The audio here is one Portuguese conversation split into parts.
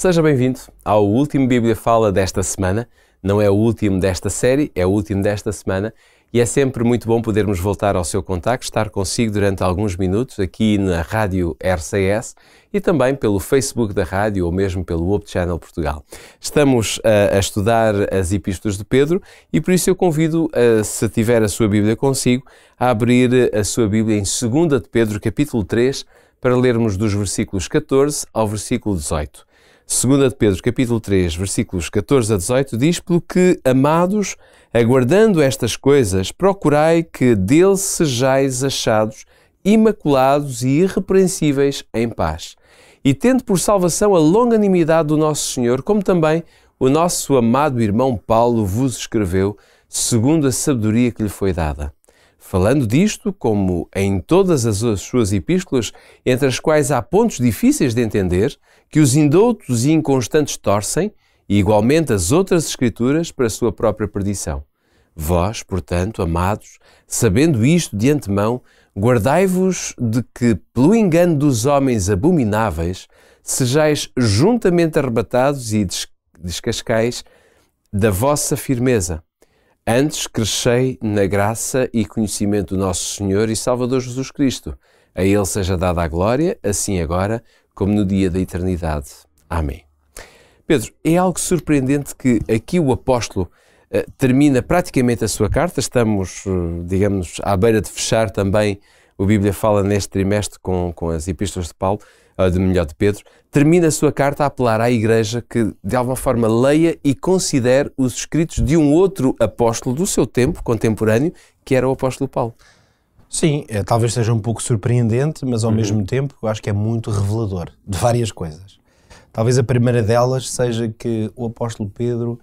Seja bem-vindo ao último Bíblia Fala desta semana. Não é o último desta série, é o último desta semana. E é sempre muito bom podermos voltar ao seu contacto, estar consigo durante alguns minutos aqui na Rádio RCS e também pelo Facebook da Rádio ou mesmo pelo Hope Channel Portugal. Estamos a estudar as Epístolas de Pedro e por isso eu convido, se tiver a sua Bíblia consigo, a abrir a sua Bíblia em 2 de Pedro, capítulo 3, para lermos dos versículos 14 ao versículo 18. 2 de Pedro, capítulo 3, versículos 14 a 18, diz: "Pelo que, amados, aguardando estas coisas, procurai que dele sejais achados imaculados e irrepreensíveis em paz. E tendo por salvação a longanimidade do nosso Senhor, como também o nosso amado irmão Paulo vos escreveu, segundo a sabedoria que lhe foi dada. Falando disto, como em todas as suas epístolas, entre as quais há pontos difíceis de entender, que os indoutos e inconstantes torcem, e igualmente as outras Escrituras para a sua própria perdição. Vós, portanto, amados, sabendo isto de antemão, guardai-vos de que, pelo engano dos homens abomináveis, sejais juntamente arrebatados e descascais da vossa firmeza. Antes crescei na graça e conhecimento do nosso Senhor e Salvador Jesus Cristo. A Ele seja dada a glória, assim agora, como no dia da eternidade. Amém." Pedro, é algo surpreendente que aqui o apóstolo termina praticamente a sua carta. Estamos, digamos, à beira de fechar também o Bíblia Fala neste trimestre com as epístolas de Paulo, de Pedro. Termina a sua carta a apelar à Igreja que, de alguma forma, leia e considere os escritos de um outro apóstolo do seu tempo, contemporâneo, que era o apóstolo Paulo. Sim, talvez seja um pouco surpreendente, mas ao mesmo tempo eu acho que é muito revelador de várias coisas. Talvez a primeira delas seja que o apóstolo Pedro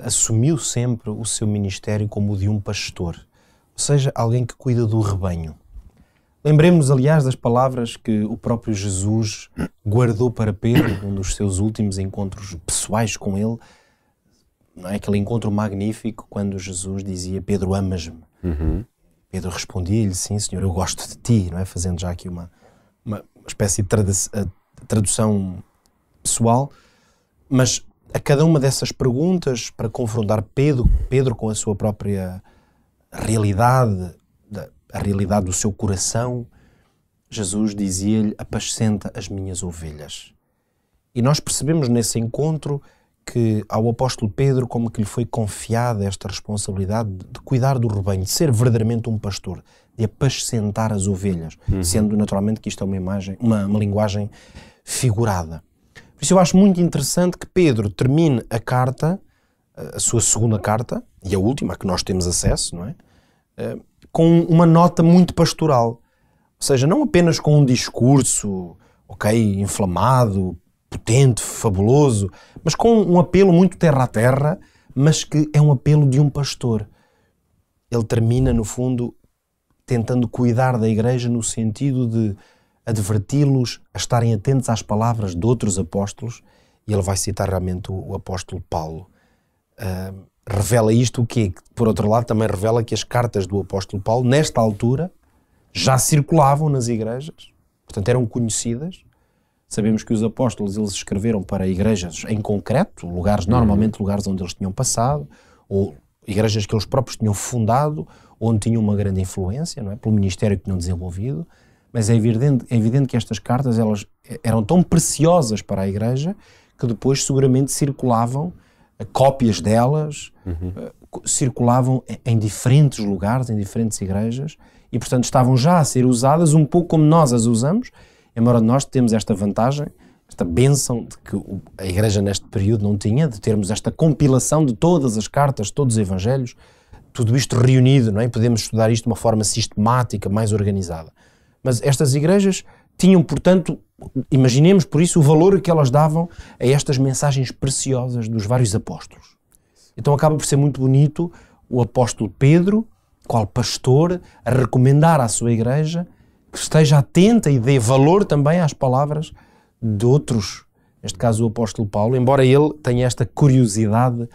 assumiu sempre o seu ministério como o de um pastor, ou seja, alguém que cuida do rebanho. Lembremos, aliás, das palavras que o próprio Jesus guardou para Pedro, num dos seus últimos encontros pessoais com ele, não é? Aquele encontro magnífico quando Jesus dizia: "Pedro, amas-me?" Pedro respondia-lhe: "Sim, Senhor, eu gosto de ti", não é? Fazendo já aqui uma espécie de tradução pessoal, mas a cada uma dessas perguntas, para confrontar Pedro com a sua própria realidade, a realidade do seu coração, Jesus dizia-lhe: "Apascenta as minhas ovelhas." E nós percebemos nesse encontro que ao apóstolo Pedro como que lhe foi confiada esta responsabilidade de cuidar do rebanho, de ser verdadeiramente um pastor, de apascentar as ovelhas, sendo naturalmente que isto é uma linguagem figurada. Por isso eu acho muito interessante que Pedro termine a carta, a sua segunda carta, e a última a que nós temos acesso, não é? Com uma nota muito pastoral. Ou seja, não apenas com um discurso, inflamado, potente, fabuloso, mas com um apelo muito terra a terra, mas que é um apelo de um pastor. Ele termina, no fundo, tentando cuidar da Igreja no sentido de adverti-los a estarem atentos às palavras de outros apóstolos, e ele vai citar realmente o apóstolo Paulo. Revela isto o quê? Por outro lado, também revela que as cartas do apóstolo Paulo, nesta altura, já circulavam nas igrejas, portanto eram conhecidas. Sabemos que os apóstolos, eles escreveram para igrejas em concreto, normalmente lugares onde eles tinham passado, ou igrejas que eles próprios tinham fundado, onde tinham uma grande influência, não é? Pelo ministério que tinham desenvolvido. Mas é evidente que estas cartas, elas eram tão preciosas para a igreja que depois seguramente circulavam cópias delas, circulavam em diferentes lugares, em diferentes igrejas, e portanto estavam já a ser usadas um pouco como nós as usamos, embora nós temos esta vantagem, esta bênção de que a igreja neste período não tinha, de termos esta compilação de todas as cartas, todos os evangelhos, tudo isto reunido, não é? Podemos estudar isto de uma forma sistemática, mais organizada. Mas estas igrejas tinham, portanto, imaginemos por isso o valor que elas davam a estas mensagens preciosas dos vários apóstolos. Então acaba por ser muito bonito o apóstolo Pedro, qual pastor, a recomendar à sua igreja que esteja atenta e dê valor também às palavras de outros, neste caso o apóstolo Paulo, embora ele tenha esta curiosidade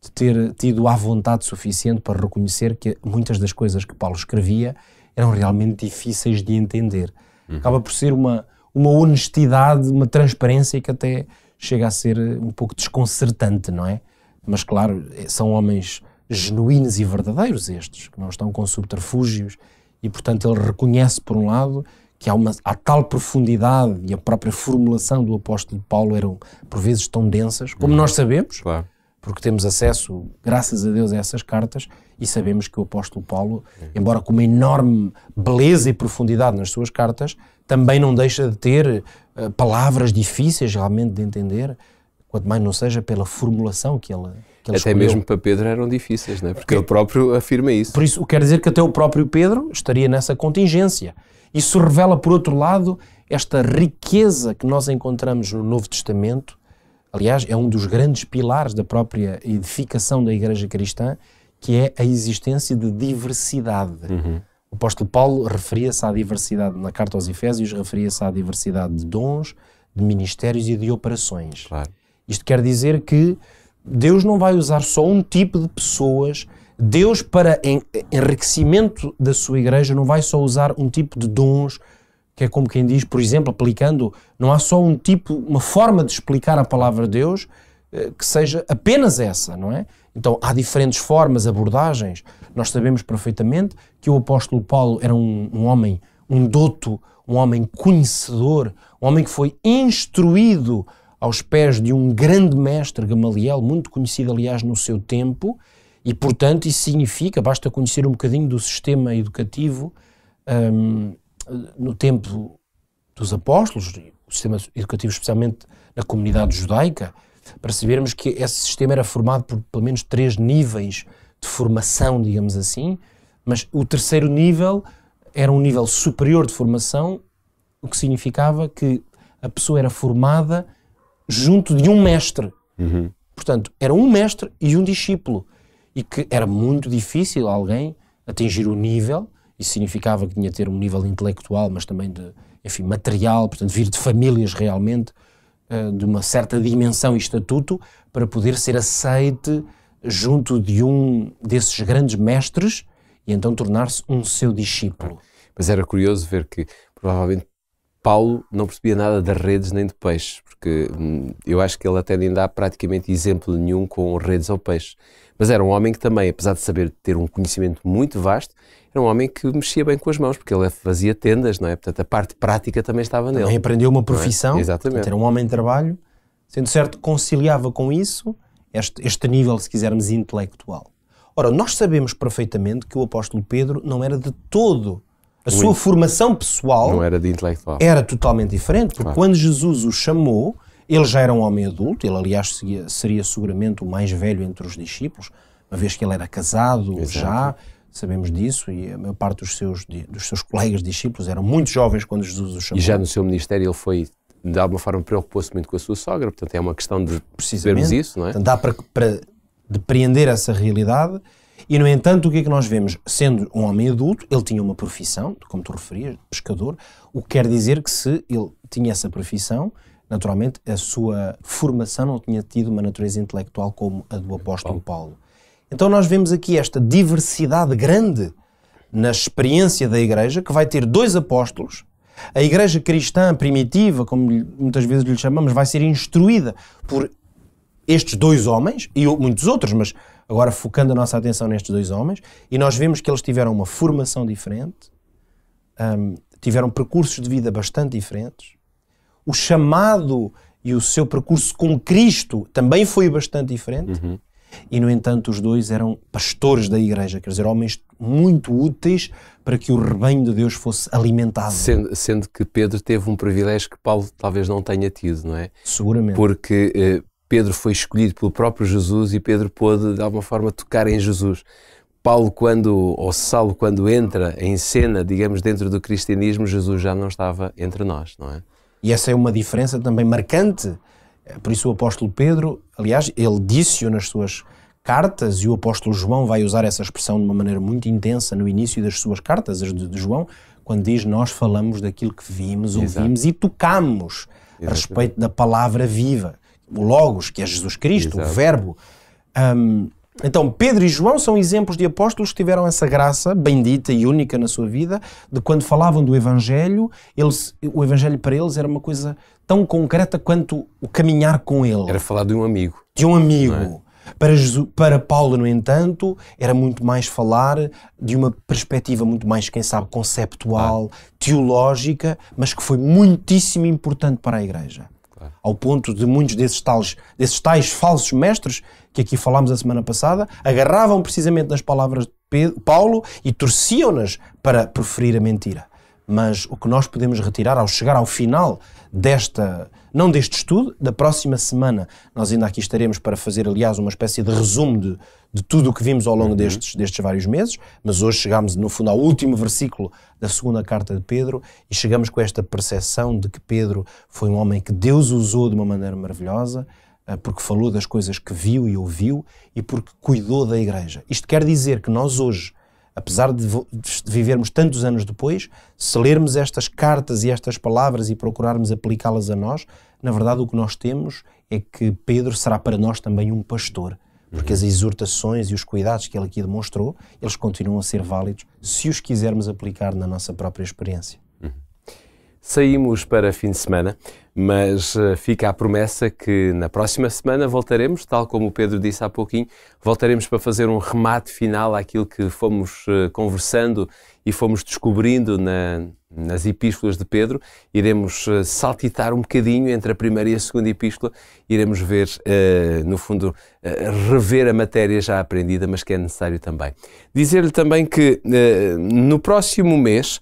de ter tido à vontade suficiente para reconhecer que muitas das coisas que Paulo escrevia eram realmente difíceis de entender. Acaba por ser uma honestidade, uma transparência que até chega a ser um pouco desconcertante, não é? Mas claro, são homens genuínos e verdadeiros estes, que não estão com subterfúgios, e portanto ele reconhece por um lado que há tal profundidade, e a própria formulação do apóstolo Paulo eram por vezes tão densas, como nós sabemos, Claro. porque temos acesso, graças a Deus, a essas cartas, e sabemos que o apóstolo Paulo, embora com uma enorme beleza e profundidade nas suas cartas, também não deixa de ter palavras difíceis realmente de entender, quanto mais não seja pela formulação que ele Até escolheu. mesmo para Pedro eram difíceis, não é? Porque ele próprio afirma isso. Por isso, quer dizer que até o próprio Pedro estaria nessa contingência. Isso revela, por outro lado, esta riqueza que nós encontramos no Novo Testamento. Aliás, é um dos grandes pilares da própria edificação da Igreja Cristã, que é a existência de diversidade. O apóstolo Paulo referia-se à diversidade, na carta aos Efésios, referia-se à diversidade de dons, de ministérios e de operações. Claro. Isto quer dizer que Deus não vai usar só um tipo de pessoas. Deus, para enriquecimento da sua igreja, não vai só usar um tipo de dons, que é como quem diz, por exemplo, aplicando, não há só um tipo, uma forma de explicar a palavra de Deus que seja apenas essa, não é? Então há diferentes formas, abordagens. Nós sabemos perfeitamente que o apóstolo Paulo era um homem, um douto, um homem conhecedor, um homem que foi instruído aos pés de um grande mestre, Gamaliel, muito conhecido, aliás, no seu tempo, e, portanto, isso significa, basta conhecer um bocadinho do sistema educativo no tempo dos apóstolos, o sistema educativo especialmente na comunidade judaica, para sabermos que esse sistema era formado por pelo menos 3 níveis de formação, digamos assim, mas o terceiro nível era um nível superior de formação, o que significava que a pessoa era formada junto de um mestre. Portanto, era um mestre e um discípulo. E que era muito difícil alguém atingir o nível, isso significava que tinha de ter um nível intelectual, mas também de, enfim, material, portanto, vir de famílias realmente de uma certa dimensão e estatuto, para poder ser aceite junto de um desses grandes mestres e então tornar-se um seu discípulo. Mas era curioso ver que, provavelmente, Paulo não percebia nada de redes nem de peixes, porque eu acho que ele até nem dá praticamente exemplo nenhum com redes ou peixes. Mas era um homem que também, apesar de saber ter um conhecimento muito vasto, era um homem que mexia bem com as mãos, porque ele fazia tendas, não é? Portanto, a parte prática também estava nele. Também aprendeu uma profissão, Exatamente. portanto, era um homem de trabalho, sendo certo, conciliava com isso este nível, se quisermos, intelectual. Ora, nós sabemos perfeitamente que o apóstolo Pedro não era de todo. A sua formação pessoal não era de intelectual. Era totalmente diferente, porque Claro. quando Jesus o chamou, ele já era um homem adulto, ele aliás seria seguramente o mais velho entre os discípulos, uma vez que ele era casado. Exato. Já, sabemos disso, e a maior parte dos seus colegas discípulos eram muito jovens quando Jesus o chamou. E já no seu ministério ele foi, de alguma forma, preocupou-se muito com a sua sogra, portanto é uma questão de percebermos isso, não é? Portanto, dá para depreender essa realidade. E, no entanto, o que é que nós vemos? Sendo um homem adulto, ele tinha uma profissão, como tu referias, pescador, o que quer dizer que se ele tinha essa profissão, naturalmente a sua formação não tinha tido uma natureza intelectual como a do apóstolo Paulo. Então nós vemos aqui esta diversidade grande na experiência da Igreja, que vai ter 2 apóstolos. A Igreja cristã primitiva, como muitas vezes lhe chamamos, vai ser instruída por estes 2 homens, e muitos outros, mas agora focando a nossa atenção nestes 2 homens, e nós vemos que eles tiveram uma formação diferente, tiveram percursos de vida bastante diferentes. O chamado e o seu percurso com Cristo também foi bastante diferente. E, no entanto, os 2 eram pastores da igreja, quer dizer, homens muito úteis para que o rebanho de Deus fosse alimentado. Sendo que Pedro teve um privilégio que Paulo talvez não tenha tido, não é? Seguramente. Porque Pedro foi escolhido pelo próprio Jesus e Pedro pôde, de alguma forma, tocar em Jesus. Saulo, quando entra em cena, digamos, dentro do cristianismo, Jesus já não estava entre nós, não é? E essa é uma diferença também marcante. Por isso o apóstolo Pedro, aliás, ele disse-o nas suas cartas, e o apóstolo João vai usar essa expressão de uma maneira muito intensa no início das suas cartas, as de João, quando diz: nós falamos daquilo que vimos, ouvimos e tocamos a respeito da palavra viva, o Logos, que é Jesus Cristo, o Verbo. Então, Pedro e João são exemplos de apóstolos que tiveram essa graça bendita e única na sua vida, de quando falavam do Evangelho, o Evangelho para eles era uma coisa tão concreta quanto o caminhar com ele. Era falar de um amigo. De um amigo. Para Paulo, no entanto, era muito mais falar de uma perspectiva muito mais, quem sabe, conceptual, teológica, mas que foi muitíssimo importante para a Igreja. Ao ponto de muitos desses tais falsos mestres, que aqui falámos a semana passada, agarravam precisamente nas palavras de Paulo e torciam-nas para proferir a mentira. Mas o que nós podemos retirar ao chegar ao final não deste estudo, da próxima semana nós ainda aqui estaremos para fazer, aliás, uma espécie de resumo de tudo o que vimos ao longo destes vários meses, mas hoje chegamos no fundo ao último versículo da segunda carta de Pedro e chegamos com esta percepção de que Pedro foi um homem que Deus usou de uma maneira maravilhosa, porque falou das coisas que viu e ouviu e porque cuidou da Igreja. Isto quer dizer que nós hoje, apesar de vivermos tantos anos depois, se lermos estas cartas e estas palavras e procurarmos aplicá-las a nós, na verdade o que nós temos é que Pedro será para nós também um pastor, porque as exortações e os cuidados que ele aqui demonstrou, eles continuam a ser válidos se os quisermos aplicar na nossa própria experiência. Saímos para fim de semana, mas fica a promessa que na próxima semana voltaremos, tal como o Pedro disse há pouquinho, voltaremos para fazer um remate final àquilo que fomos conversando e fomos descobrindo nas epístolas de Pedro. Iremos saltitar um bocadinho entre a primeira e a segunda epístola, iremos ver, no fundo, rever a matéria já aprendida, mas que é necessário também. Dizer-lhe também que no próximo mês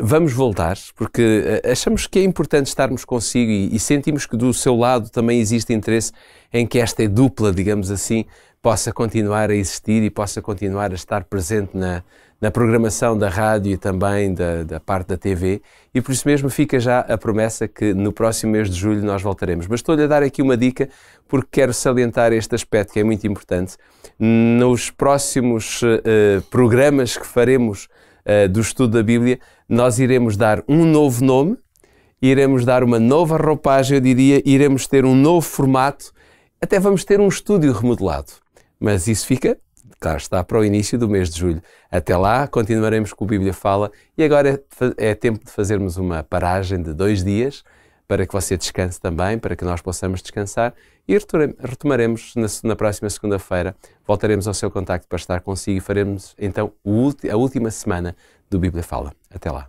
vamos voltar, porque achamos que é importante estarmos consigo e sentimos que do seu lado também existe interesse em que esta dupla, digamos assim, possa continuar a existir e possa continuar a estar presente na programação da rádio e também da parte da TV, e por isso mesmo fica já a promessa que no próximo mês de julho nós voltaremos. Mas estou-lhe a dar aqui uma dica porque quero salientar este aspecto que é muito importante. Nos próximos programas que faremos do estudo da Bíblia, nós iremos dar um novo nome, iremos dar uma nova roupagem, eu diria, iremos ter um novo formato, até vamos ter um estúdio remodelado. Mas isso fica, claro está, para o início do mês de julho. Até lá, continuaremos com o Bíblia Fala e agora é tempo de fazermos uma paragem de 2 dias para que você descanse também, para que nós possamos descansar e retomaremos na próxima segunda-feira. Voltaremos ao seu contacto para estar consigo e faremos então a última semana do Bíblia Fala. Até lá.